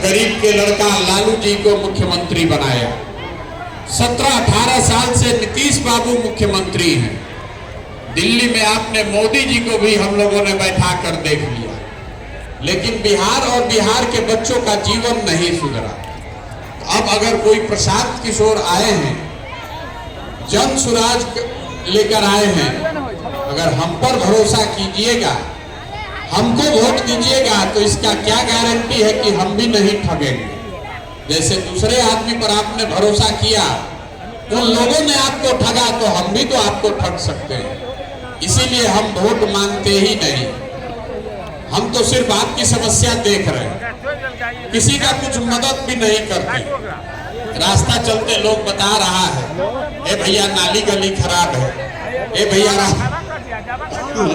गरीब के लड़का लालू जी को मुख्यमंत्री बनाया। 17-18 साल से नीतीश बाबू मुख्यमंत्री हैं। दिल्ली में आपने मोदी जी को भी हम लोगों ने बैठा कर देख लिया, लेकिन बिहार और बिहार के बच्चों का जीवन नहीं सुधरा। अब अगर कोई प्रशांत किशोर आए हैं, जन सुराज लेकर आए हैं, अगर हम पर भरोसा कीजिएगा, हमको वोट दीजिएगा, तो इसका क्या गारंटी है कि हम भी नहीं ठगेंगे। जैसे दूसरे आदमी पर आपने भरोसा किया, उन लोगों ने आपको ठगा, तो हम भी तो आपको ठग सकते हैं। इसीलिए हम वोट मांगते ही नहीं। हम तो सिर्फ आपकी समस्या देख रहे हैं, किसी का कुछ मदद भी नहीं करते। रास्ता चलते लोग बता रहा है, ए भैया नाली गली खराब है, ए भैया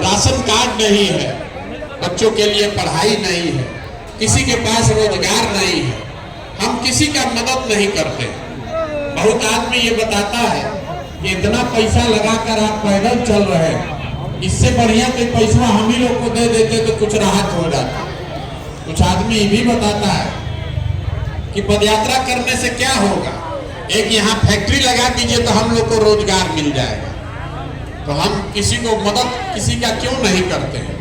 राशन कार्ड नहीं है, बच्चों के लिए पढ़ाई नहीं है, किसी के पास रोजगार नहीं है, हम किसी का मदद नहीं करते। बहुत आदमी ये बताता है कि इतना पैसा लगाकर आप पैदल चल रहे हैं, इससे बढ़िया कोई पैसा हम ही लोग को दे देते तो कुछ राहत हो जाता। कुछ आदमी ये भी बताता है कि पदयात्रा करने से क्या होगा, एक यहाँ फैक्ट्री लगा दीजिए तो हम लोग को रोजगार मिल जाएगा। तो हम किसी को मदद किसी का क्यों नहीं करते हैं,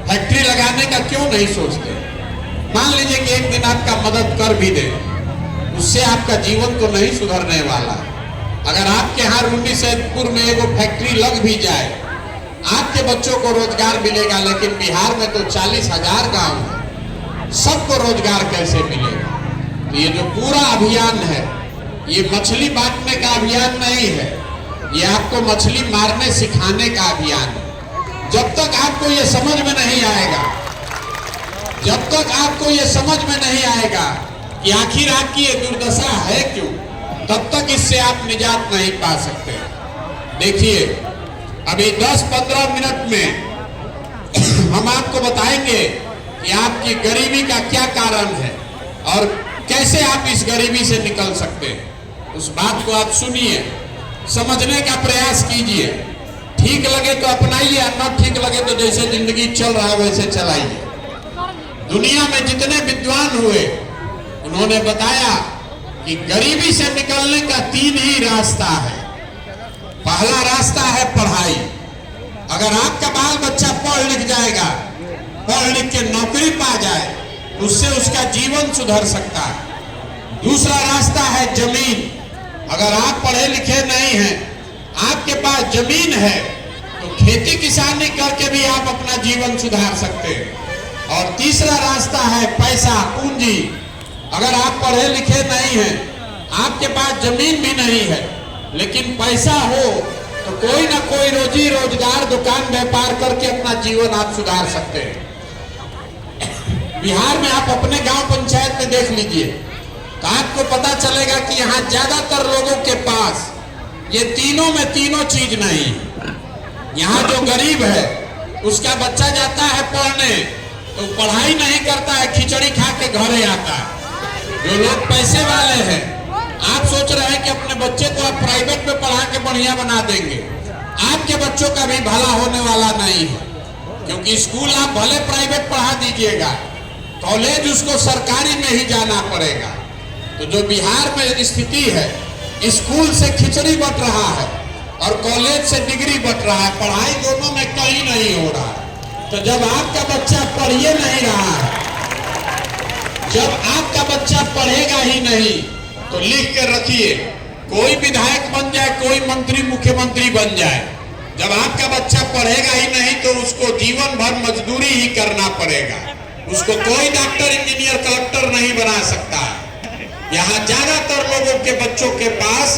फैक्ट्री लगाने का क्यों नहीं सोचते। मान लीजिए कि एक दिन आपका मदद कर भी दे, उससे आपका जीवन तो नहीं सुधरने वाला। अगर आपके यहाँ रूनी सैदपुर में एगो फैक्ट्री लग भी जाए, आपके बच्चों को रोजगार मिलेगा, लेकिन बिहार में तो 40,000 गांव है, सबको रोजगार कैसे मिलेगा। तो ये जो पूरा अभियान है, ये मछली बांटने का अभियान नहीं है, ये आपको मछली मारने सिखाने का अभियान है। जब तक आपको ये समझ में नहीं आएगा, जब तक आपको ये समझ में नहीं आएगा कि आखिर आपकी ये दुर्दशा है क्यों, तब तक इससे आप निजात नहीं पा सकते। देखिए, अभी 10-15 मिनट में हम आपको बताएंगे कि आपकी गरीबी का क्या कारण है और कैसे आप इस गरीबी से निकल सकते हैं। उस बात को आप सुनिए, समझने का प्रयास कीजिए, ठीक लगे तो अपनाइए, न ठीक लगे तो जैसे जिंदगी चल रहा है वैसे चलाइए। दुनिया में जितने विद्वान हुए, उन्होंने बताया कि गरीबी से निकलने का 3 ही रास्ता है। पहला रास्ता है पढ़ाई। अगर आपका बाल बच्चा पढ़ लिख जाएगा, पढ़ लिख के नौकरी पा जाए, उससे उसका जीवन सुधर सकता है। दूसरा रास्ता है जमीन। अगर आप पढ़े लिखे नहीं हैं, आपके पास जमीन है, तो खेती किसानी करके भी आप अपना जीवन सुधार सकते हैं। और तीसरा रास्ता है पैसा, पूंजी। अगर आप पढ़े लिखे नहीं हैं, आपके पास जमीन भी नहीं है, लेकिन पैसा हो, तो कोई ना कोई रोजी रोजगार, दुकान व्यापार करके अपना जीवन आप सुधार सकते हैं। बिहार में आप अपने गांव पंचायत में देख लीजिए, तो आपको पता चलेगा कि यहाँ ज्यादातर लोगों के पास ये तीनों में तीनों चीज नहीं। यहाँ जो गरीब है, उसका बच्चा जाता है पढ़ने, तो पढ़ाई नहीं करता है, खिचड़ी खा के घरे आता है। जो लोग पैसे वाले हैं, आप सोच रहे हैं कि अपने बच्चे को आप प्राइवेट में पढ़ा के बढ़िया बना देंगे, आपके बच्चों का भी भला होने वाला नहीं है। क्योंकि स्कूल आप भले प्राइवेट पढ़ा दीजिएगा, कॉलेज उसको सरकारी में ही जाना पड़ेगा। तो जो बिहार में स्थिति है, स्कूल से खिचड़ी बट रहा है और कॉलेज से डिग्री बट रहा है, पढ़ाई दोनों में कहीं नहीं हो रहा है। तो जब आपका बच्चा पढ़िए नहीं रहा है, जब आपका बच्चा पढ़ेगा ही नहीं, तो लिख के रखिए, कोई विधायक बन जाए, कोई मंत्री मुख्यमंत्री बन जाए, जब आपका बच्चा पढ़ेगा ही नहीं, तो उसको जीवन भर मजदूरी ही करना पड़ेगा। उसको कोई डॉक्टर, इंजीनियर, कलेक्टर नहीं बना सकता। यहाँ ज्यादातर लोगों के बच्चों के पास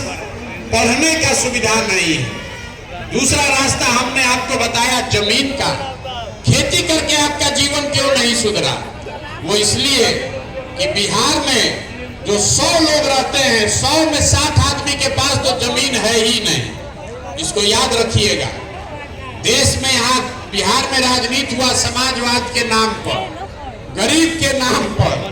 पढ़ने का सुविधा नहीं है। दूसरा रास्ता हमने आपको बताया जमीन का। खेती करके आपका जीवन क्यों नहीं सुधरा? वो इसलिए कि बिहार में जो 100 लोग रहते हैं, 100 में 60 आदमी के पास तो जमीन है ही नहीं। इसको याद रखिएगा। देश में यहाँ बिहार में राजनीति हुआ समाजवाद के नाम पर, गरीब के नाम पर,